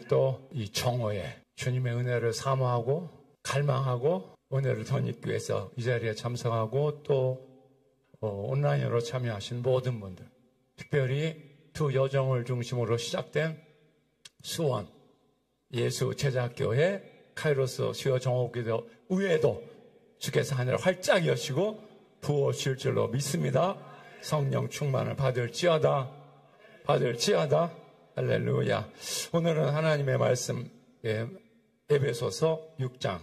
오늘도 이 정오에 주님의 은혜를 사모하고 갈망하고 은혜를 더 입기 위해서 이 자리에 참석하고 또 온라인으로 참여하신 모든 분들, 특별히 두 여정을 중심으로 시작된 수원 예수 제자학교의 카이로스 수요 정오기도 위에도 주께서 하늘을 활짝 여시고 부어주실 줄로 믿습니다. 성령 충만을 받을지어다. 할렐루야. 오늘은 하나님의 말씀 에베소서 6장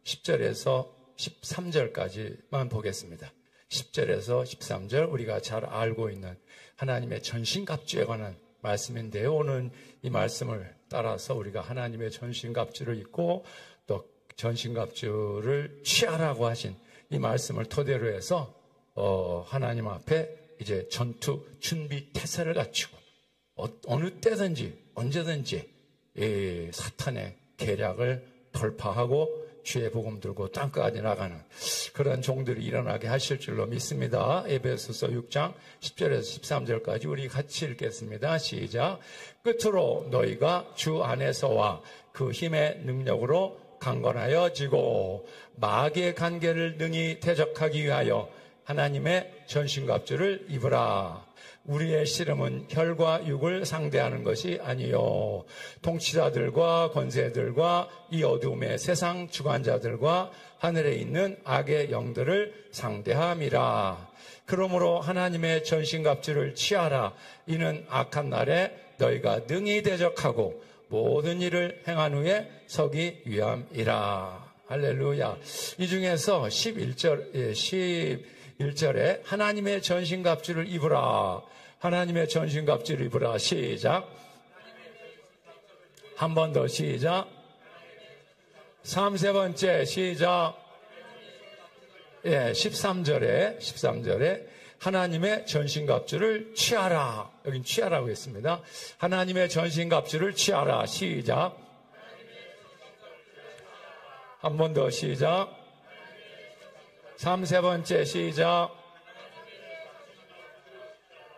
10절에서 13절까지만 보겠습니다. 10절에서 13절 우리가 잘 알고 있는 하나님의 전신갑주에 관한 말씀인데요. 오늘 이 말씀을 따라서 우리가 하나님의 전신갑주를 입고 또 전신갑주를 취하라고 하신 이 말씀을 토대로 해서 하나님 앞에 이제 전투 준비 태세를 갖추고 어느 때든지 언제든지 이 사탄의 계략을 돌파하고 주의 복음 들고 땅끝까지 나가는 그런 종들이 일어나게 하실 줄로 믿습니다. 에베소서 6장 10절에서 13절까지 우리 같이 읽겠습니다. 시작. 끝으로 너희가 주 안에서와 그 힘의 능력으로 강건하여 지고 마귀의 관계를 능히 대적하기 위하여 하나님의 전신갑주를 입으라. 우리의 씨름은 혈과 육을 상대하는 것이 아니요 통치자들과 권세들과 이 어두움의 세상 주관자들과 하늘에 있는 악의 영들을 상대함이라. 그러므로 하나님의 전신갑주를 취하라. 이는 악한 날에 너희가 능히 대적하고 모든 일을 행한 후에 서기 위함이라. 할렐루야. 이 중에서 11절에 하나님의 전신갑주를 입으라. 하나님의 전신갑주를 입으라. 시작. 한 번 더 시작. 3번째 시작. 13절에 하나님의 전신갑주를 취하라. 여긴 취하라고 했습니다. 하나님의 전신갑주를 취하라. 시작. 한 번 더 시작. 3번째 시작.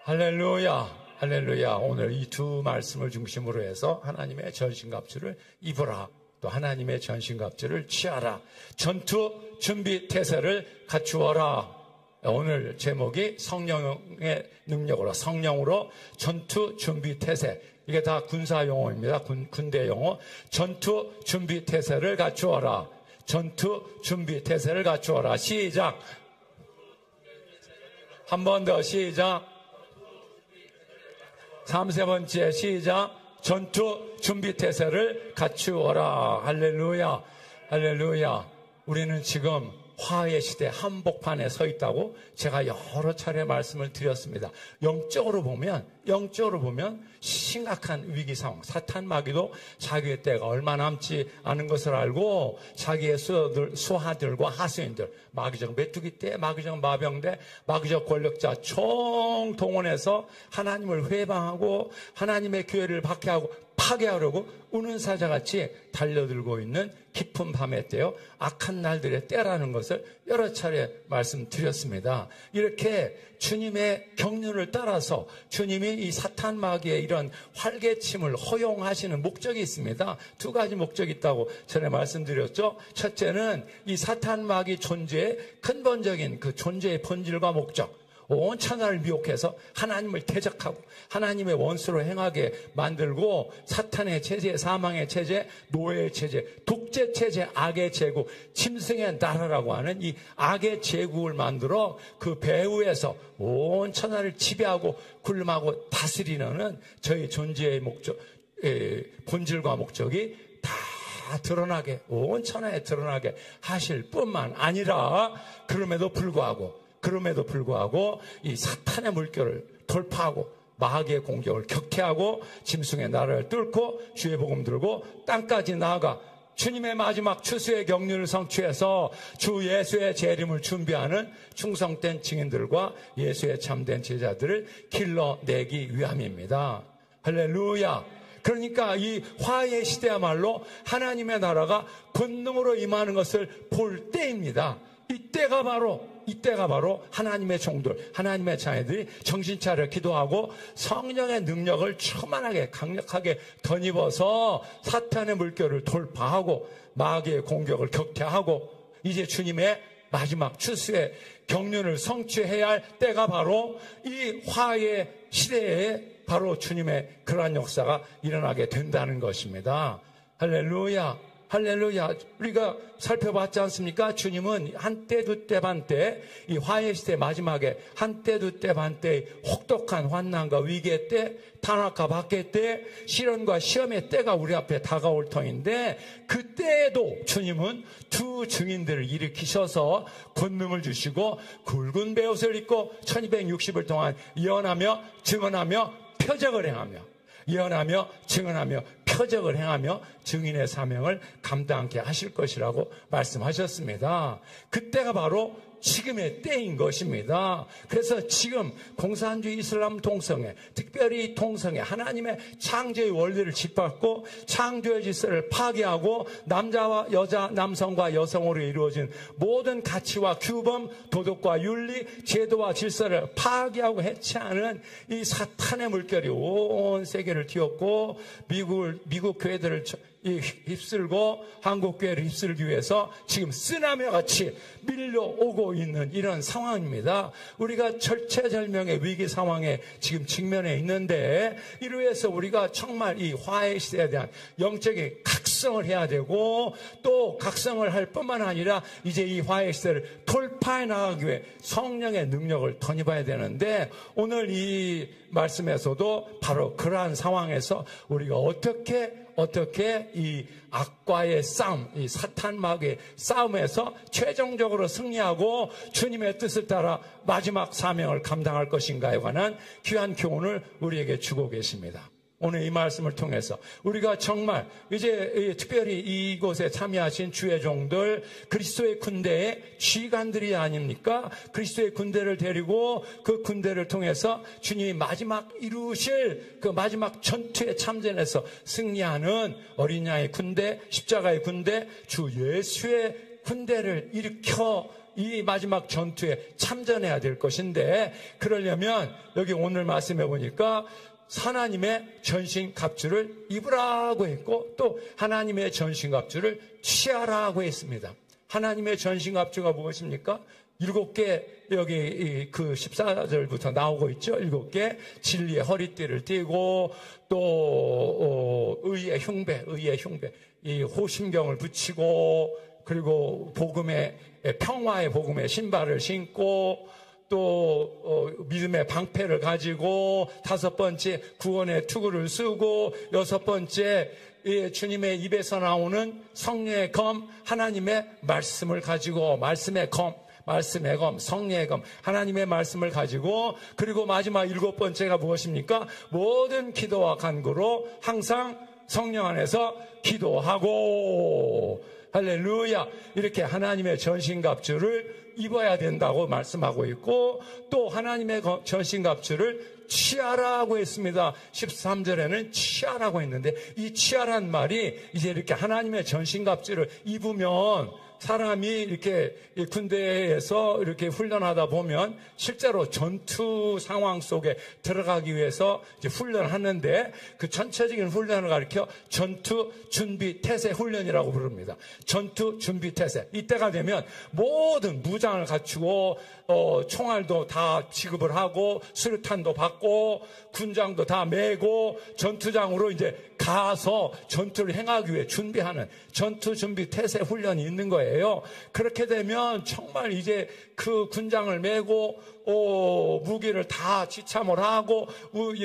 할렐루야. 오늘 이 두 말씀을 중심으로 해서 하나님의 전신갑주를 입으라. 또 하나님의 전신갑주를 취하라. 전투 준비 태세를 갖추어라. 오늘 제목이 성령의 능력으로, 성령으로 전투 준비 태세. 이게 다 군사 용어입니다. 군대 용어. 전투 준비 태세를 갖추어라. 전투 준비 태세를 갖추어라. 시작. 한 번 더 시작. 3번째 시작. 전투 준비 태세를 갖추어라. 할렐루야. 우리는 지금 화해 시대 한복판에 서 있다고 제가 여러 차례 말씀을 드렸습니다. 영적으로 보면 심각한 위기 상황. 사탄 마귀도 자기의 때가 얼마 남지 않은 것을 알고 자기의 수하들과 하수인들, 마귀적 메뚜기 때, 마귀적 마병대, 마귀적 권력자 총 동원해서 하나님을 회방하고 하나님의 교회를 박해하고 파괴하려고 우는 사자같이 달려들고 있는 깊은 밤의 때요, 악한 날들의 때라는 것을 여러 차례 말씀드렸습니다. 이렇게 주님의 경륜을 따라서 주님이 이 사탄 마귀의 이런 활개침을 허용하시는 목적이 있습니다. 두 가지 목적이 있다고 전에 말씀드렸죠. 첫째는 이 사탄 마귀 존재의 근본적인 그 존재의 본질과 목적, 온 천하를 미혹해서 하나님을 대적하고 하나님의 원수로 행하게 만들고 사탄의 체제, 사망의 체제, 노예의 체제, 독재 체제, 악의 제국, 짐승의 나라라고 하는 이 악의 제국을 만들어 그 배후에서 온 천하를 지배하고 굴름하고 다스리는 저희 존재의 목적, 본질과 목적이 다 드러나게, 온 천하에 드러나게 하실 뿐만 아니라 그럼에도 불구하고 이 사탄의 물결을 돌파하고 마귀의 공격을 격퇴하고 짐승의 나라를 뚫고 주의 복음 들고 땅까지 나아가 주님의 마지막 추수의 경륜을 성취해서 주 예수의 재림을 준비하는 충성된 증인들과 예수의 참된 제자들을 길러내기 위함입니다. 할렐루야. 그러니까 이 화해 시대야말로 하나님의 나라가 권능으로 임하는 것을 볼 때입니다. 이때가 바로 하나님의 종들, 하나님의 자녀들이 정신 차려 기도하고 성령의 능력을 충만하게 강력하게 덧입어서 사탄의 물결을 돌파하고 마귀의 공격을 격퇴하고 이제 주님의 마지막 추수의 경륜을 성취해야 할 때가 바로 이 화해 시대에 바로 주님의 그러한 역사가 일어나게 된다는 것입니다. 할렐루야, 할렐루야. 우리가 살펴봤지 않습니까? 주님은 한때 두때 반때 이 화해 시대 마지막에 한때 두때 반때의 혹독한 환난과 위기의 때, 탄압과 박해 때, 시련과 시험의 때가 우리 앞에 다가올 터인데 그때에도 주님은 두 증인들을 일으키셔서 권능을 주시고 굵은 베옷을 입고 1260일 동안 예언하며 증언하며 표적을 행하며 예언하며 증언하며 표적을 행하며 증인의 사명을 감당하게 하실 것이라고 말씀하셨습니다. 그때가 바로 지금의 때인 것입니다. 그래서 지금 공산주의 이슬람 통성에, 특별히 통성에 하나님의 창조의 원리를 짓밟고 창조의 질서를 파괴하고 남자와 여자, 남성과 여성으로 이루어진 모든 가치와 규범, 도덕과 윤리, 제도와 질서를 파괴하고 해체하는 이 사탄의 물결이 온 세계를 뒤엎고 미국 교회들을 휩쓸고 한국 교회를 휩쓸기 위해서 지금 쓰나미와 같이 밀려오고 있는 이런 상황입니다. 우리가 절체절명의 위기 상황에 지금 직면해 있는데 이로 해서 우리가 정말 이 화해 시대에 대한 영적인 각성을 해야 되고 또 각성을 할 뿐만 아니라 이제 이 화해 시대를 돌파해 나가기 위해 성령의 능력을 덧입어야 되는데 오늘 이 말씀에서도 바로 그러한 상황에서 우리가 어떻게 이 악과의 싸움, 이 사탄 마귀의 싸움에서 최종적으로 승리하고 주님의 뜻을 따라 마지막 사명을 감당할 것인가에 관한 귀한 교훈을 우리에게 주고 계십니다. 오늘 이 말씀을 통해서 우리가 정말 이제 특별히 이곳에 참여하신 주의 종들 그리스도의 군대의 지휘관들이 아닙니까? 그리스도의 군대를 데리고 그 군대를 통해서 주님이 마지막 이루실 그 마지막 전투에 참전해서 승리하는 어린 양의 군대, 십자가의 군대, 주 예수의 군대를 일으켜 이 마지막 전투에 참전해야 될 것인데 그러려면 여기 오늘 말씀해 보니까 하나님의 전신갑주를 입으라고 했고 또 하나님의 전신갑주를 취하라고 했습니다. 하나님의 전신갑주가 무엇입니까? 7개 여기 그 14절부터 나오고 있죠. 7개 진리의 허리띠를 띠고 또 의의 흉배 이 호심경을 붙이고 그리고 복음의 평화의 복음의 신발을 신고 또 믿음의 방패를 가지고 5번째 구원의 투구를 쓰고 6번째 주님의 입에서 나오는 성령의 검 하나님의 말씀을 가지고 말씀의 검 성령의 검 하나님의 말씀을 가지고 그리고 마지막 7번째가 무엇입니까? 모든 기도와 간구로 항상 성령 안에서 기도하고 할렐루야 이렇게 하나님의 전신갑주를 입어야 된다고 말씀하고 있고 또 하나님의 전신갑주를 취하라고 했습니다. 13절에는 취하라고 했는데 이 취하란 말이 이제 이렇게 하나님의 전신갑주를 입으면 사람이 이렇게 군대에서 이렇게 훈련하다 보면 실제로 전투 상황 속에 들어가기 위해서 이제 훈련하는데 그 전체적인 훈련을 가리켜 전투 준비 태세 훈련이라고 부릅니다. 전투 준비 태세. 이때가 되면 모든 무장을 갖추고 총알도 다 지급을 하고 수류탄도 받고 군장도 다 메고 전투장으로 이제 가서 전투를 행하기 위해 준비하는 전투 준비 태세 훈련이 있는 거예요. 그렇게 되면 정말 이제 그 군장을 메고 무기를 다 지참을 하고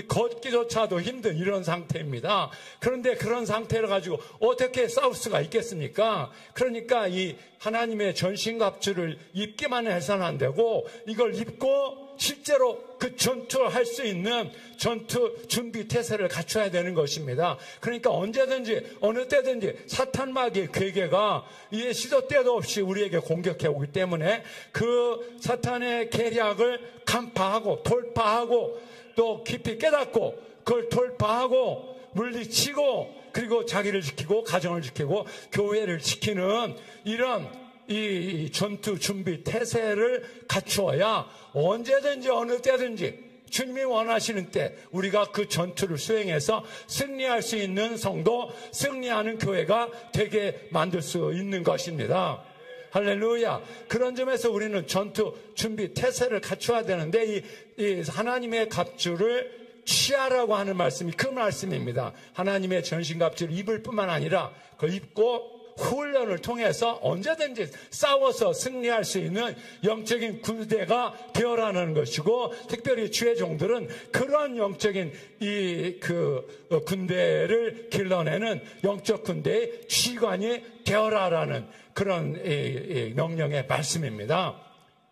걷기조차도 힘든 이런 상태입니다. 그런데 그런 상태를 가지고 어떻게 싸울 수가 있겠습니까? 그러니까 이 하나님의 전신갑주를 입기만 해서는 안 되고 이걸 입고 실제로 그 전투를 할 수 있는 전투 준비 태세를 갖춰야 되는 것입니다. 그러니까 언제든지 어느 때든지 사탄 마귀의 괴계가 이제 시도 때도 없이 우리에게 공격해 오기 때문에 그 사탄의 계략을 간파하고 돌파하고 또 깊이 깨닫고 그걸 돌파하고 물리치고 그리고 자기를 지키고 가정을 지키고 교회를 지키는 이런 이 전투 준비 태세를 갖추어야 언제든지 어느 때든지 주님이 원하시는 때 우리가 그 전투를 수행해서 승리할 수 있는 성도, 승리하는 교회가 되게 만들 수 있는 것입니다. 할렐루야. 그런 점에서 우리는 전투 준비 태세를 갖춰야 되는데 이 하나님의 갑주를 취하라고 하는 말씀이 그 말씀입니다. 하나님의 전신갑주를 입을 뿐만 아니라 그걸 입고 훈련을 통해서 언제든지 싸워서 승리할 수 있는 영적인 군대가 되어라는 것이고, 특별히 주의 종들은 그런 영적인 군대를 길러내는 영적 군대의 지휘관이 되어라라는 그런 명령의 말씀입니다.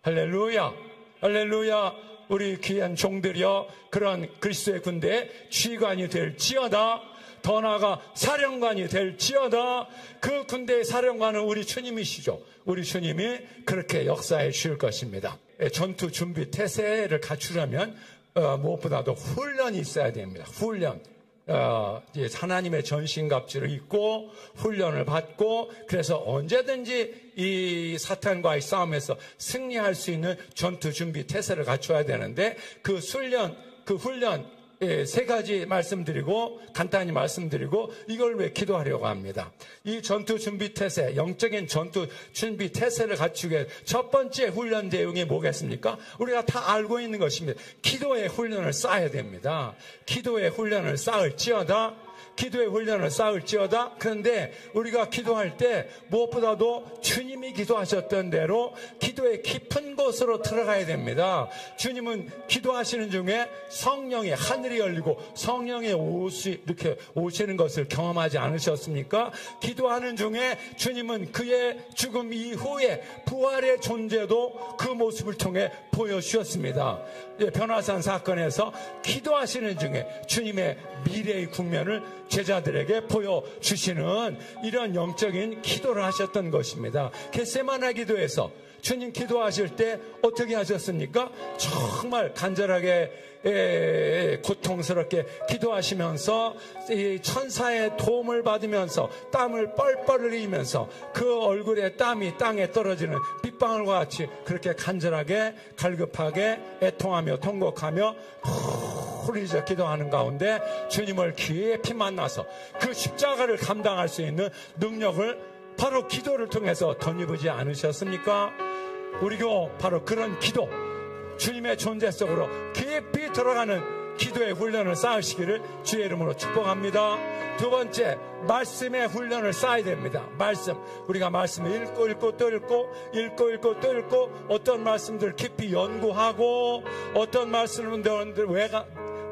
할렐루야, 할렐루야. 우리 귀한 종들이여, 그런 그리스도의 군대의 지휘관이 될지어다. 더 나아가 사령관이 될지어다. 그 군대의 사령관은 우리 주님이시죠. 우리 주님이 그렇게 역사해 주실 것입니다. 전투 준비 태세를 갖추려면 무엇보다도 훈련이 있어야 됩니다. 훈련. 하나님의 전신갑주를 입고 훈련을 받고, 그래서 언제든지 이 사탄과의 싸움에서 승리할 수 있는 전투 준비 태세를 갖춰야 되는데, 그 훈련 세 가지 말씀드리고 간단히 말씀드리고 이걸 왜 기도하려고 합니다. 이 전투 준비 태세, 영적인 전투 준비 태세를 갖추게 첫 번째 훈련 내용이 뭐겠습니까? 우리가 다 알고 있는 것입니다. 기도의 훈련을 쌓아야 됩니다. 기도의 훈련을 쌓을지어다. 기도의 훈련을 쌓을지어다. 그런데 우리가 기도할 때 무엇보다도 주님이 기도하셨던 대로 기도의 깊은 곳으로 들어가야 됩니다. 주님은 기도하시는 중에 성령의 하늘이 열리고 성령의 옷이 이렇게 오시는 것을 경험하지 않으셨습니까? 기도하는 중에 주님은 그의 죽음 이후에 부활의 존재도 그 모습을 통해 보여주셨습니다. 변화산 사건에서 기도하시는 중에 주님의 미래의 국면을 제자들에게 보여주시는 이런 영적인 기도를 하셨던 것입니다. 겟세마네 기도에서 주님 기도하실 때 어떻게 하셨습니까? 정말 간절하게 고통스럽게 기도하시면서 이 천사의 도움을 받으면서 땀을 뻘뻘 흘리면서 그 얼굴에 땀이 땅에 떨어지는 빗방울과 같이 그렇게 간절하게 갈급하게 애통하며 통곡하며 흘리자 기도하는 가운데 주님을 깊이 만나서 그 십자가를 감당할 수 있는 능력을 바로 기도를 통해서 덧입으지 않으셨습니까? 우리도 바로 그런 기도, 주님의 존재 속으로 깊이 들어가는 기도의 훈련을 쌓으시기를 주의 이름으로 축복합니다. 두 번째, 말씀의 훈련을 쌓아야 됩니다. 말씀. 우리가 말씀을 읽고 또 읽고 또 읽고 어떤 말씀들 깊이 연구하고 어떤 말씀들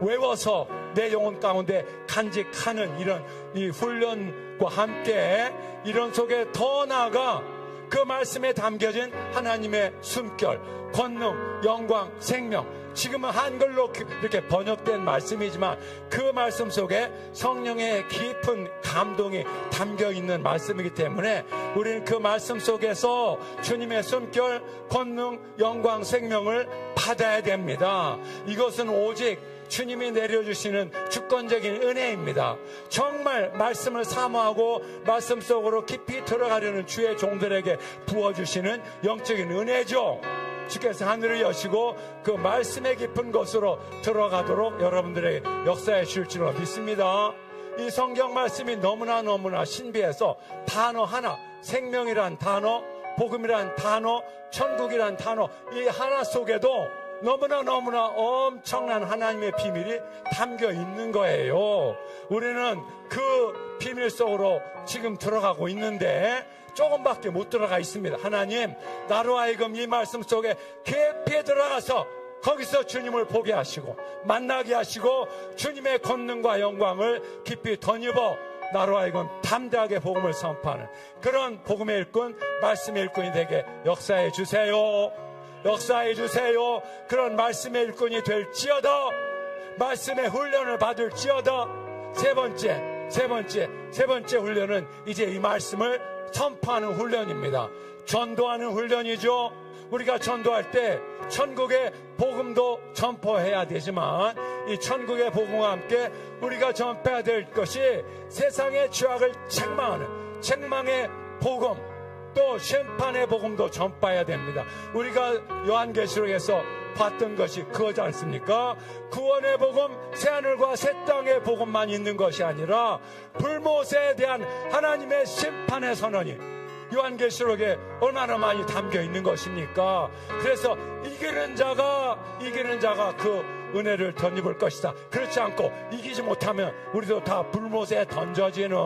외워서 내 영혼 가운데 간직하는 이런 이 훈련과 함께 이런 속에 더 나아가 그 말씀에 담겨진 하나님의 숨결, 권능, 영광, 생명, 지금은 한글로 이렇게 번역된 말씀이지만 그 말씀 속에 성령의 깊은 감동이 담겨있는 말씀이기 때문에 우리는 그 말씀 속에서 주님의 숨결, 권능, 영광, 생명을 받아야 됩니다. 이것은 오직 주님이 내려주시는 주권적인 은혜입니다. 정말 말씀을 사모하고 말씀 속으로 깊이 들어가려는 주의 종들에게 부어주시는 영적인 은혜죠. 주께서 하늘을 여시고 그 말씀의 깊은 곳으로 들어가도록 여러분들에게 역사해 주실 줄로 믿습니다. 이 성경 말씀이 너무나 신비해서 단어 하나, 생명이란 단어, 복음이란 단어, 천국이란 단어, 이 하나 속에도 너무나 엄청난 하나님의 비밀이 담겨 있는 거예요. 우리는 그 비밀 속으로 지금 들어가고 있는데 조금밖에 못 들어가 있습니다. 하나님, 나로 하여금 이 말씀 속에 깊이 들어가서 거기서 주님을 보게 하시고 만나게 하시고 주님의 권능과 영광을 깊이 덧입어 나로 하여금 담대하게 복음을 선포하는 그런 복음의 일꾼, 말씀의 일꾼이 되게 역사해 주세요. 역사해 주세요. 그런 말씀의 일꾼이 될지어다. 말씀의 훈련을 받을지어다. 세 번째 훈련은 이제 이 말씀을 선포하는 훈련입니다. 전도하는 훈련이죠. 우리가 전도할 때 천국의 복음도 전포해야 되지만 이 천국의 복음과 함께 우리가 전파해야 될 것이 세상의 죄악을 책망하는 책망의 복음, 또 심판의 복음도 전파해야 됩니다. 우리가 요한계시록에서 봤던 것이 그거지 않습니까? 구원의 복음, 새하늘과 새 땅의 복음만 있는 것이 아니라 불모세에 대한 하나님의 심판의 선언이 요한계시록에 얼마나 많이 담겨 있는 것입니까? 그래서 이기는 자가 그 은혜를 덧입을 것이다. 그렇지 않고 이기지 못하면 우리도 다 불못에 던져지는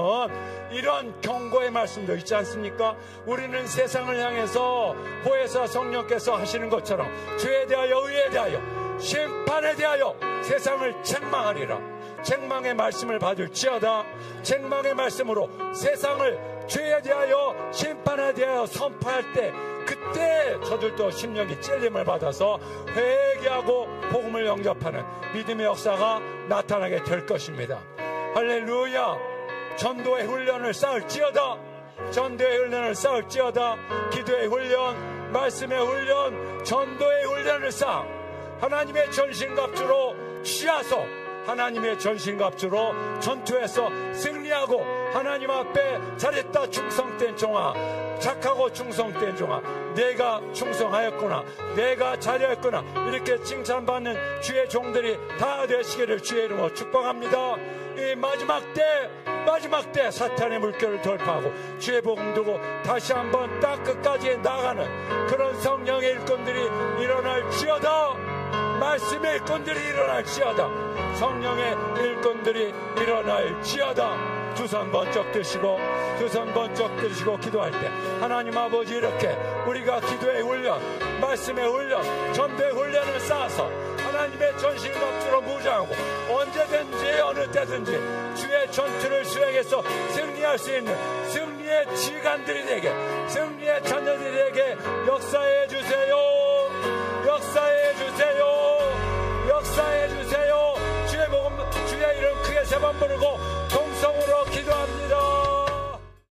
이런 경고의 말씀도 있지 않습니까? 우리는 세상을 향해서 보혜사 성령께서 하시는 것처럼 죄에 대하여, 의에 대하여, 심판에 대하여 세상을 책망하리라. 책망의 말씀을 받을지어다. 책망의 말씀으로 세상을 죄에 대하여, 심판에 대하여 선포할 때, 그때 저들도 심령이 찔림을 받아서 회개하고 복음을 영접하는 믿음의 역사가 나타나게 될 것입니다. 할렐루야. 전도의 훈련을 쌓을지어다. 전도의 훈련을 쌓을지어다. 기도의 훈련, 말씀의 훈련, 전도의 훈련을 쌓아 하나님의 전신갑주로 취하서 하나님의 전신갑주로 전투에서 승리하고 하나님 앞에 잘했다 충성된 종아, 착하고 충성된 종아, 내가 충성하였구나, 내가 잘했구나, 이렇게 칭찬받는 주의 종들이 다 되시기를 주의 이름으로 축복합니다. 이 마지막 때 사탄의 물결을 돌파하고 주의 복음 두고 다시 한번 땅 끝까지 나가는 그런 성령의 일꾼들이 일어날지어다. 말씀의 일꾼들이 일어날지어다. 성령의 일꾼들이 일어날지어다. 두 손 번쩍 드시고 기도할 때 하나님 아버지, 이렇게 우리가 기도의 훈련, 말씀의 훈련, 전도의 훈련을 쌓아서 하나님의 전신갑주로 무장하고 언제든지 어느 때든지 주의 전투를 수행해서 승리할 수 있는 승리의 지간들이 되게, 승리의 자녀들에게 역사해 주세요. 역사해 주세요. 역사해 주세요. 주의 복음, 주의 이름 크게 세 번 부르고